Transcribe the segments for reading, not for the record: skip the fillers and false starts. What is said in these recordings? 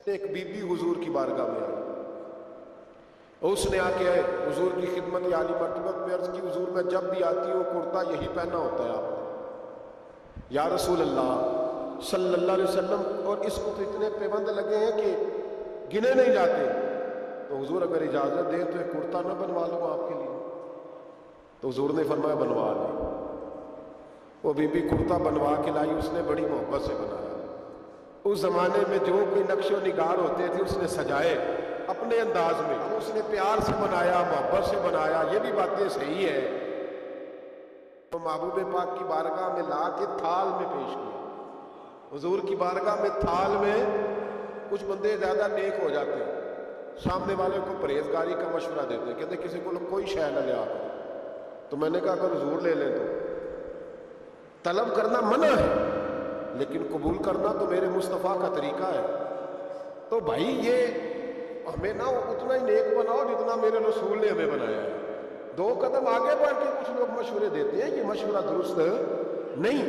ایک be be حضور کی بارگاہ میں آئی، اس نے آ کے حضور کی خدمت عالی مرتبت میں عرض کی، حضور میں جب بھی آتی ہوں کرتا یہی پہنا ہوتا ہے آپ نے، یا رسول اللہ صلی اللہ علیہ وسلم، اور اس کو تو اتنے پیبند لگے ہیں کہ گنے نہیں جاتے، تو حضور اگر اجازت دیں تو ایک کرتا نہ بنوا لوں آپ کے لیے؟ تو حضور نے فرمایا بنوا لیں۔ وہ بی بی کرتا بنوا کے لائی، اس نے بڑی محبت سے بنایا۔ اس زمانے میں جو کوئی نقش و نگار ہوتے تھے اس نے سجائے اپنے انداز میں، اس نے پیار سے بنایا، محبت سے بنایا، یہ بھی باتیں صحیح ہے۔ تو محبوب پاک کی بارگاہ میں لا کے تھال میں پیش کیا۔ حضور کی بارگاہ میں تھال میں، کچھ بندے زیادہ نیک ہو جاتے ہیں، سامنے والے کو پرہیزگاری کا مشورہ دیتے ہیں، کہتے کسی کو کوئی شے نہ لیا کرو، تو میں نے کہا اگر حضور لے لیں تو طلب کرنا منع ہے، لیکن قبول کرنا تو میرے مصطفیٰ کا طریقہ ہے۔ تو بھائی یہ ہمیں نہ اتنا ہی نیک بناؤ جتنا میرے رسول نے ہمیں بنایا ہے۔ دو قدم آگے بڑھ کے کچھ لوگ مشورے دیتے ہیں، یہ مشورہ درست نہیں۔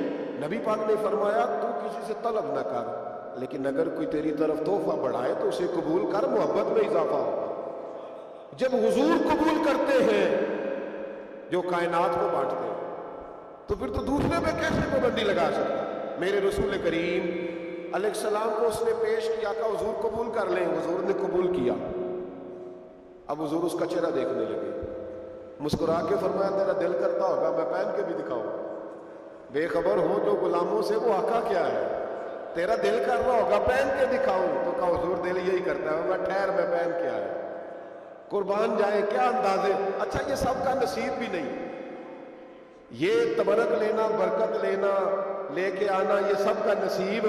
نبی پاک نے فرمایا تو کسی سے طلب نہ کر، لیکن اگر کوئی تیری طرف تحفہ بڑھائے تو اسے قبول کر، محبت میں اضافہ ہوگا۔ جب حضور قبول کرتے ہیں جو کائنات کو بانٹتے ہیں، تو پھر تو دوسرے پہ کیسے پابندی لگا سکتا؟ میرے رسول کریم علیہ السلام کو اس نے پیش کیا، کہ حضور قبول کر لیں، حضور نے قبول کیا۔ اب حضور اس کا چہرہ دیکھنے لگے، مسکرا کے فرمایا تیرا دل کرتا ہوگا میں پہن کے بھی دکھاؤں، بے خبر ہو جو غلاموں سے وہ آقا کیا ہے، تیرا دل کر رہا ہوگا پہن کے دکھاؤں؟ تو کہا حضور دل یہی کرتا ہے، میں ٹھہر میں پہن کے آیا، قربان جائیں کیا اندازے۔ اچھا یہ سب کا نصیب بھی نہیں، یہ تبرک لینا، برکت لینا، لے کے آنا، یہ سب کا نصیب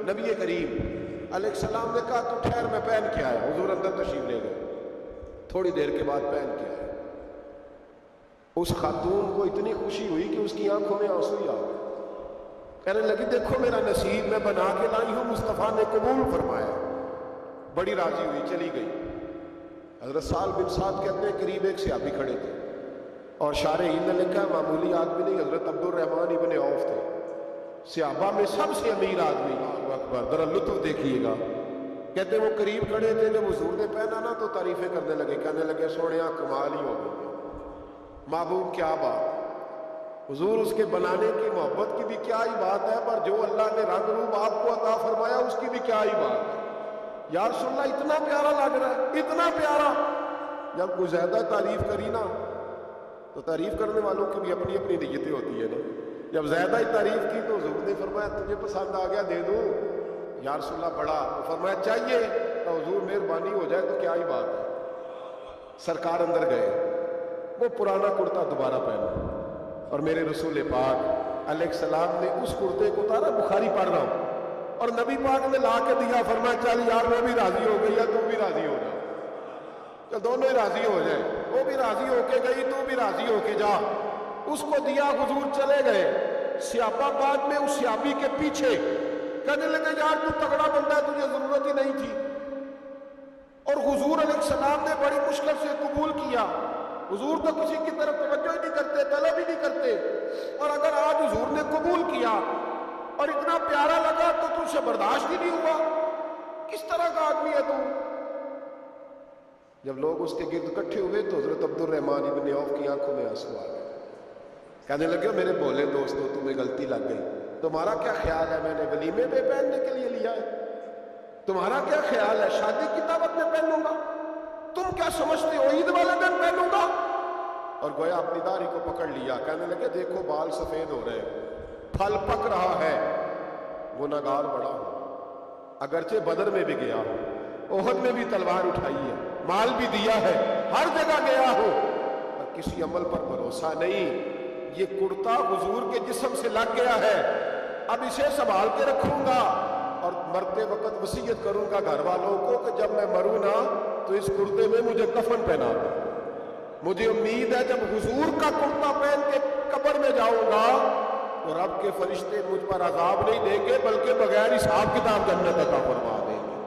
نبی کریم علیہ السلام نے کہا تو ٹھہر میں پہن کے آیا۔ حضور اندر تشریف لے گئے، تھوڑی دیر کے بعد پہن کے آیا۔ اس خاتون کو اتنی خوشی ہوئی کہ اس کی آنکھوں میں آنسو ہی آ گئے، کہنے لگی دیکھو میرا نصیب میں بنا کے لائی ہوں، مصطفیٰ نے قبول فرمایا۔ بڑی راضی ہوئی، چلی گئی۔ حضرت سہل بن سعد کہتے ہیں قریب ایک صحابی کھڑے تھے، اور شارحین نے لکھا ہے معمولی آدمی نہیں، حضرت عبد الرحمن ابن عوف تھے، صحابہ میں سب سے امیر آدمی۔ اللہ اکبر، ذرا لطف دیکھیے گا۔ کہتے ہیں وہ قریب کھڑے تھے، جب حضور نے پہنا نا تو تعریفیں کرنے لگے، کہنے لگے سونیا کمال ہی ہو گئی، محبوب کیا بات، حضور اس کے بنانے کی محبت کی بھی کیا ہی بات ہے، پر جو اللہ نے رنگ روپ آپ کو عطا فرمایا اس کی بھی کیا ہی بات ہے۔ یا رسول اللہ اتنا پیارا لگ رہا ہے، اتنا پیارا۔ جب کوئی زیادہ تعریف کری نا تو تعریف کرنے والوں کی بھی اپنی اپنی نیتیں ہوتی ہے نا، جب زیادہ ہی تعریف کی تو حضور نے فرمایا تجھے پسند آ گیا دے دوں؟ یا رسول اللہ بڑا، تو فرمایا چاہیے؟ تو حضور مہربانی ہو جائے تو کیا ہی بات ہے۔ سرکار اندر گئے، وہ پرانا کرتا دوبارہ پہنا، اور میرے رسول پاک علیہ السلام نے اس کرتے کو اتارا، بخاری پڑھ رہا ہوں، اور نبی پاک نے لا کے دیا، فرمایا چل یار وہ بھی راضی ہو گئی ہے، تو بھی راضی ہو جا، چل دونوں ہی راضی ہو جائیں، وہ بھی راضی ہو کے گئی، تو بھی راضی ہو کے جا۔ اس کو دیا، حضور چلے گئے۔ صحابہ بعد میں اس صحابی کے پیچھے کہنے لگے یار تو تگڑا بندہ ہے، تجھے ضرورت ہی نہیں تھی، اور حضور علیہ السلام نے بڑی مشکل سے قبول کیا۔ حضور تو کسی کی طرف توجہ ہی نہیں کرتے، طلب ہی نہیں کرتے، اور اگر آج حضور نے قبول کیا اور اتنا پیارا لگا تو تجھ سے برداشت ہی نہیں ہوا، کس طرح کا آدمی ہے تو؟ جب لوگ اس کے گرد اکٹھے ہوئے تو حضرت عبد الرحمن ابن عوف کی آنکھوں میں آنسو آ گئے، کہنے لگے میرے بولے دوستو تمہیں غلطی لگ گئی، تمہارا کیا خیال ہے میں نے ولیمے پہ پہننے کے لیے لیا ہے؟ تمہارا کیا خیال ہے شادی کی دعوت میں پہنوں گا؟ تم کیا سمجھتے ہو عید والے دن پہنوں گا؟ اور گویا اپنی داڑھی کو پکڑ لیا، کہنے لگے دیکھو بال سفید ہو رہے ہیں، پھل پک رہا ہے، گنہگار بڑا ہوں، اگرچہ بدر میں بھی گیا ہوں، احد میں بھی تلوار اٹھائی ہے، مال بھی دیا ہے، ہر جگہ گیا ہوں، پر کسی عمل پر بھروسہ نہیں۔ یہ کرتا حضور کے جسم سے لگ گیا ہے، اب اسے سنبھال کے رکھوں گا، اور مرتے وقت وصیت کروں گا گھر والوں کو کہ جب میں مروں نا تو اس کرتے میں مجھے کفن پہنا دو۔ مجھے امید ہے جب حضور کا کرتا پہن کے قبر میں جاؤں گا تو رب کے فرشتے مجھ پر عذاب نہیں دیں گے، بلکہ بغیر حساب کتاب جنت عطا فرما دیں گے۔